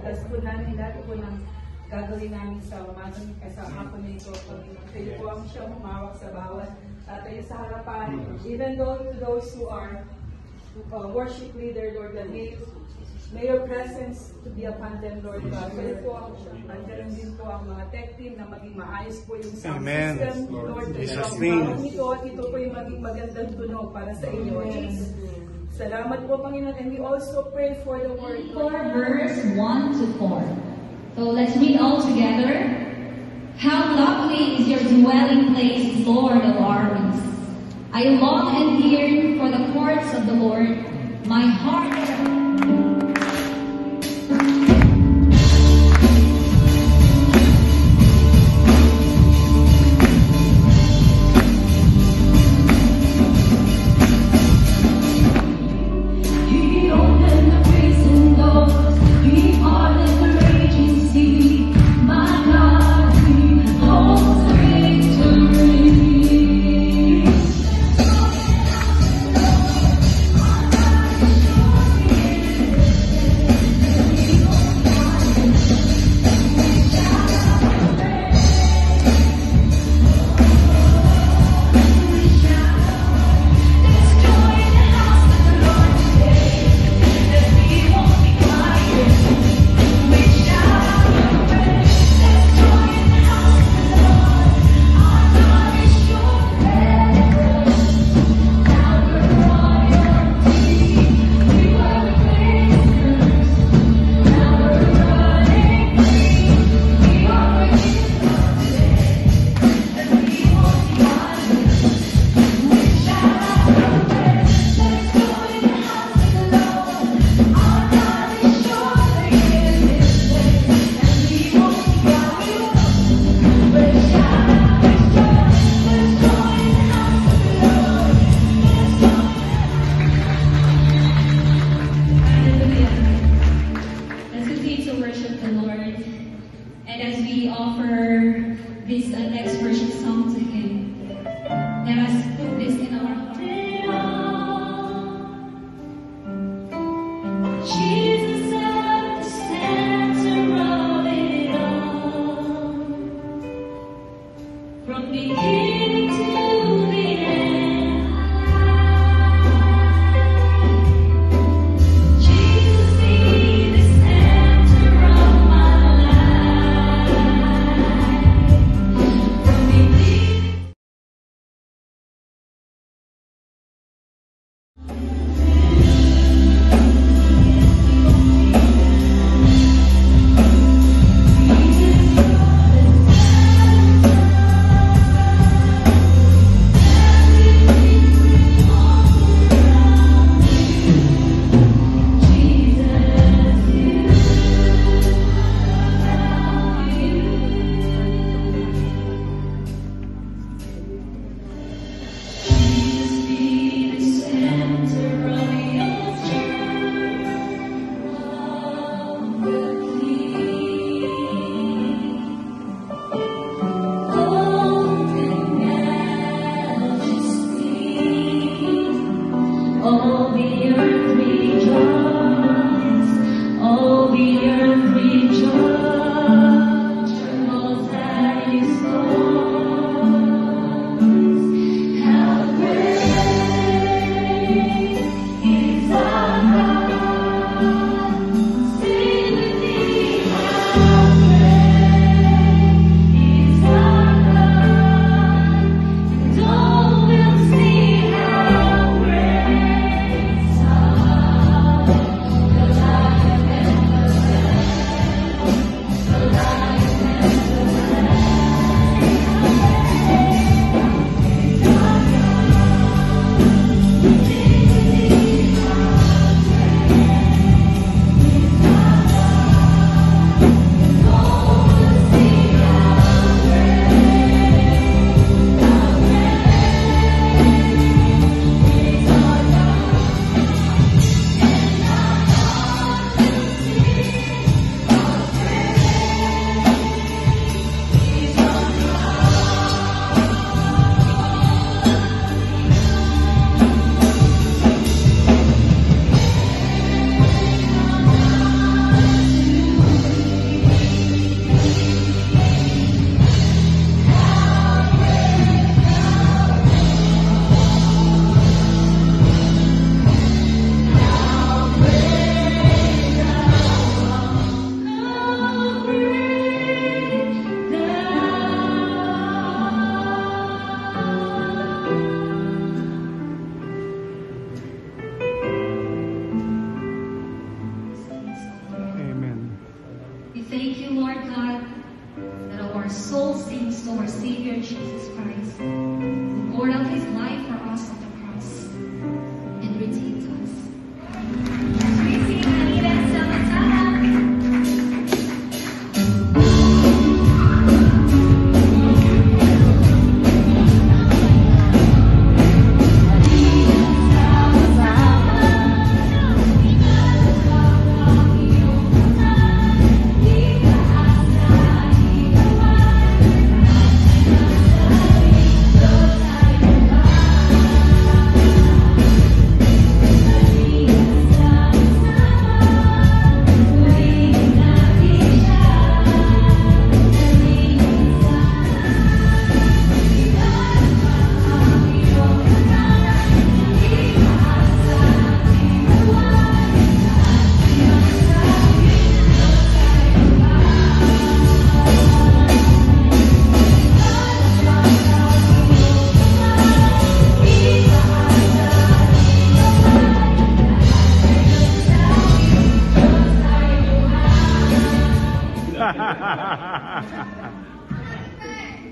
Tapos po namin lahat po ng gagawin namin sa umagang hapon na ito, Panginoon. Kayo po ang siyang humawak sa bawat tayo sa harapan. Even though to those who are worship leader, Lord, that may your presence to be upon them, Lord God. Kayo po ang nandiyan din po ang mga tech team na maging maayos po yung sound system, Lord. Jesus' name. Ito po yung maging magandang tunog para sa inyo. Salamat po, Panginoon. And we also pray for the word. 4 verse 1 to 4. So let's read all together. How lovely is your dwelling place, Lord of armies. I long and yearn for the courts of the Lord. My heart We thank you, Lord God, that our soul sings to our Savior Jesus Christ, who poured out his life for us on the cross and redeemed us. As we sing Anita Samantala.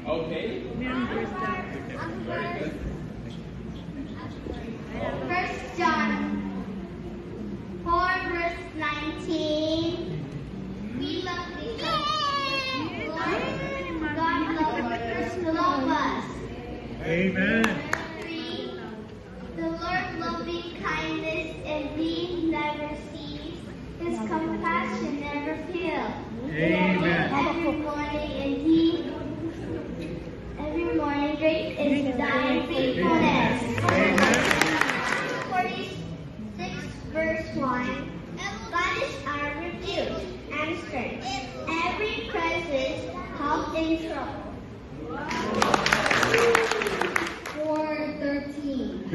Okay. Very good. 1 John 4 verse 19. We love because God loves us. Amen. 3. The Lord loving kindness and we never cease. His compassion never fails. Amen. Every morning great is thy faithfulness. Amen. 46 verse 1. God is our refuge and strength. Every crisis help in trouble. 4:13.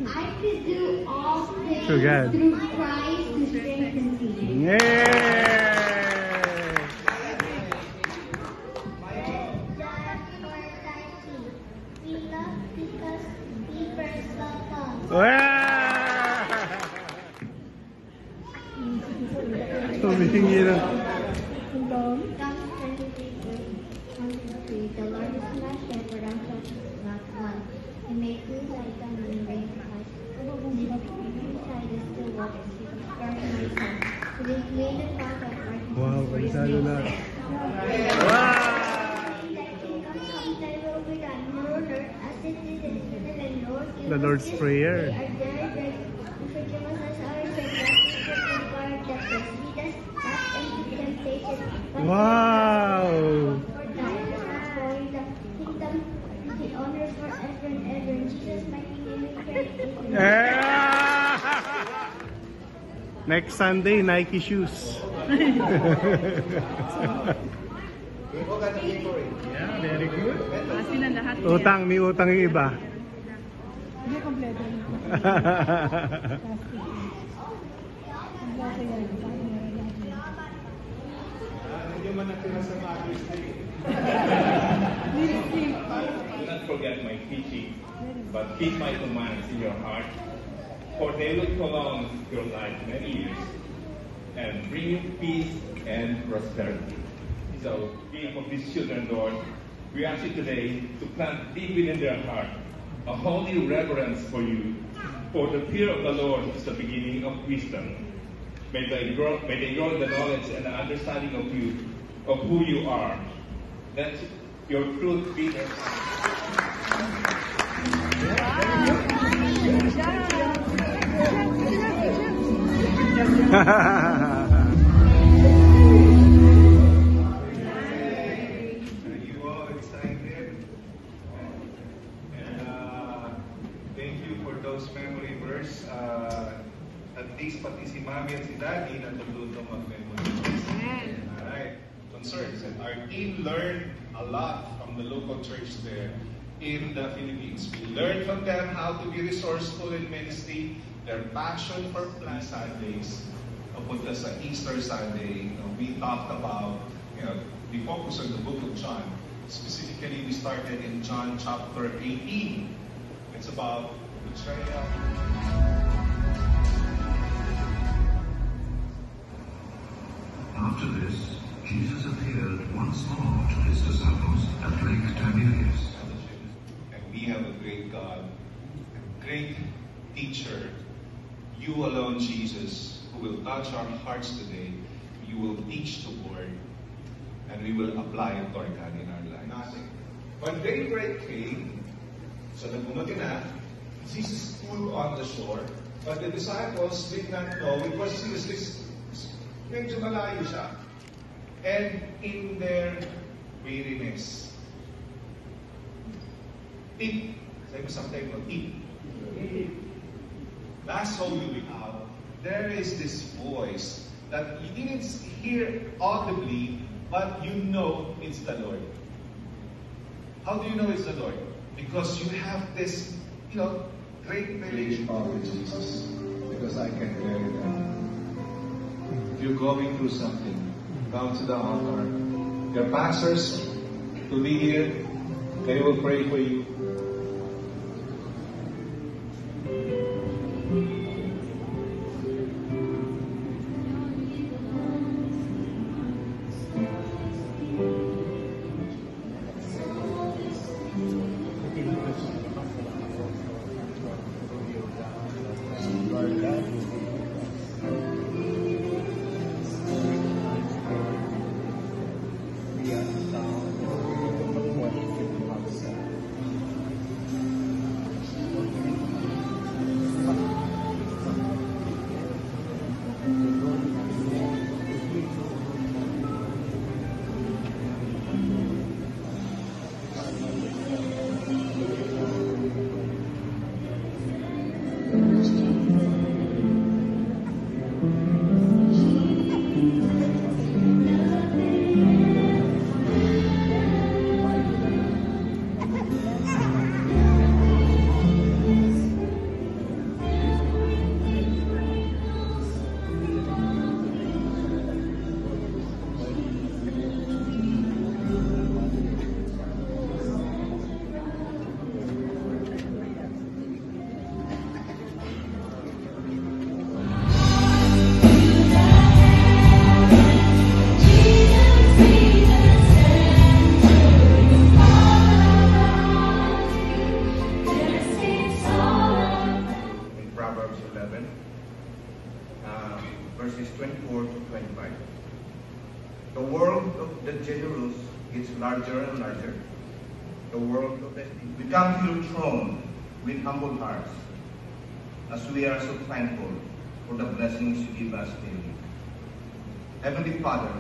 I could do all things So good. through Christ who strengthens me. Yay! John 4:19. We love because he first loved us. Wow! Tumingin na. Psalm 23, the Lord is my shepherd, I shall not want. He makes me lie down in green grass. Beside the still waters, he restores my soul. He leads me in the path of righteousness Wow, for his panalo name's na. sake. Wow! Thy kingdom come, thy will be done, here on earth as it is in heaven. Lord, give The us Lord's this Prayer. day our daily bread, and forgive us as our trespasses, and our debtors. Lead us not into temptation, but Wow! for thine is the glory, the kingdom, and the honor forever and ever. In Jesus' mighty name we pray. Amen. Yeah! Next Sunday, Nike shoes. Yeah, very good. Utang, may utang yung iba. Hindi kompleto. Do not forget my teaching, but keep my commands in your heart, for they will prolong your life many years and bring you peace and prosperity. So, being of these children, Lord, we ask you today to plant deep within their heart a holy reverence for you, for the fear of the Lord is the beginning of wisdom. May they grow in the knowledge and the understanding of you, of who you are. Let your truth be their Are you all excited? And thank you for those memory verse. At least pati si Mami at si Daddy natututong mag-memory verse. Alright. Concerns. And our team learned a lot from the local church there in the Philippines. We learned from them how to be resourceful in ministry, their passion for plan Sundays. Papunta sa Easter Sunday, we talked about, we focused on the book of John. Specifically, we started in John chapter 18. It's about betrayal. After this, Jesus appeared once more to his disciples at Lake Tiberias. And we have a great God, a great teacher. You alone, Jesus, who will touch our hearts today. You will teach the word, and we will apply it, Lord God, in our lives. When daybreak came, so nagbumaga na, Jesus stood on the shore, but the disciples did not know because he was medyo malayo siya. And in their weariness, tip, sabi mo sometimes no, tip. Last whole week out, there is this voice that you didn't hear audibly, but you know it's the Lord. How do you know it's the Lord? Because you have this, great relationship with Jesus. Because I can carry that. If you're going through something, come to the altar. Your pastors will be here. They will pray for you. Verses 24 to 25. The world of the generous gets larger and larger. The world of the we come to your throne with humble hearts, as we are so thankful for the blessings you give us daily. Heavenly Father,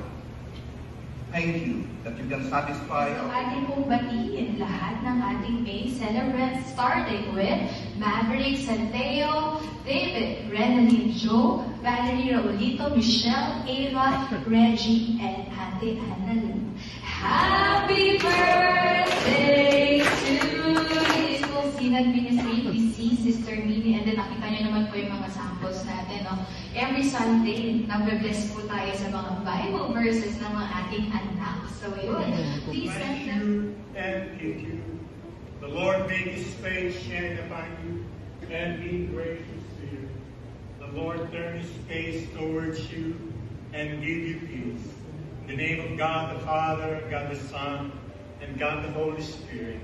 thank you that you can satisfy our... Ating pong batiin lahat ng ating May celebrants, starting with Maverick Santeo, David, Renalyn Joe, Valerie Raulito, Michelle, Ava, Reggie, and Ate Annalyn. Happy birthday to you! This will see nag-ministry si Sister Mimi, and then nakita niyo naman po yung mga samples natin. No? Every Sunday, nagbe-bless po tayo sa mga Bible verses ng mga ating anak. So yun, please send them. And keep you. The Lord make his face shine upon you and be gracious to you. The Lord turn his face towards you and give you peace. In the name of God the Father, God the Son, and God the Holy Spirit.